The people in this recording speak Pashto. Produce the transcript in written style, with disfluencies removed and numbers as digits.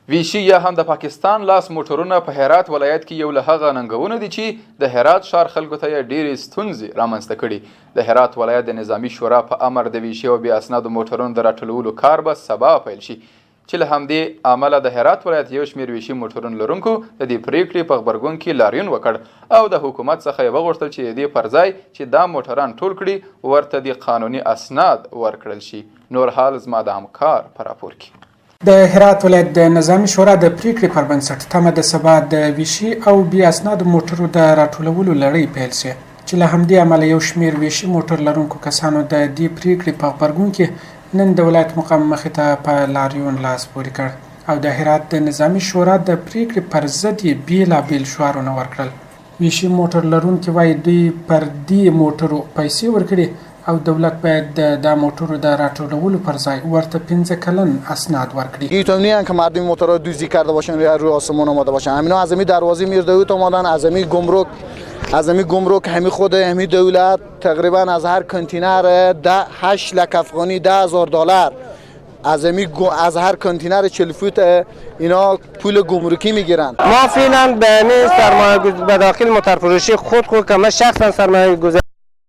ویشي یا هم د پاکستان لاس موټرونه په هرات ولایت کې یو له هغه ننګونه دي چې د هرات ښار خلکو ته یې ډېرې ستونزې رامنځته کړي. د هرات ولایت د نظامي شورا په امر د ویشي او بې اسنادو موټرونو د راټولولو کار به سبا پیل شي، چې له همدې امله د هرات ولایت یو شمېر ویشي موټرونو لرونکو د دې پرېکړې په غبرګون کې لاریون وکړ او د حکومت څخه یې وغوښتل چې د دې پر ځای چې دا موټران ټول کړي ورته د قانوني اسناد ورکړل شي. نور حال زما د همکار په راپور کې. د هرات ولایت د نظامي شورا د پریکړې پر بنسټ تمه د سبا د ویشي او بې اسنادو موټرو د راټولولو لړۍ پیل شي، چې له همدې امله یو شمېر ویشي موټر لرونکو کسانو د دې پریکړې په غبرګون کې نن د ولایت مقام مخې ته په لاریون لاس پورې کړ او د هرات د نظامي شورا د پریکړې پر ضد یې بېلابېل شعارونه ورکړل. ویشي موټر لرونکي وایي دوی پر دې موټرو پیسې ورکړي او دولت باید د موتورو در راټولولو پر ځای ورته 5 کلن اسناد ورکړي. اینطور نیست که مردم موتورها دزدی کرده باشن یا روی آسمون آماده باشن. همینا از همین دروازه میردویت اومدن، از همین گمرک همین خود همین دولت تقریبا از هر کانتینر 8 لک افغانی $10,000 از هر کانتینر 40 فوت اینا پول گمرکی میگیرن. ما فعلا به همین سرمایه به داخل موتور فروشی خود که من شخصا سرمایه گذاری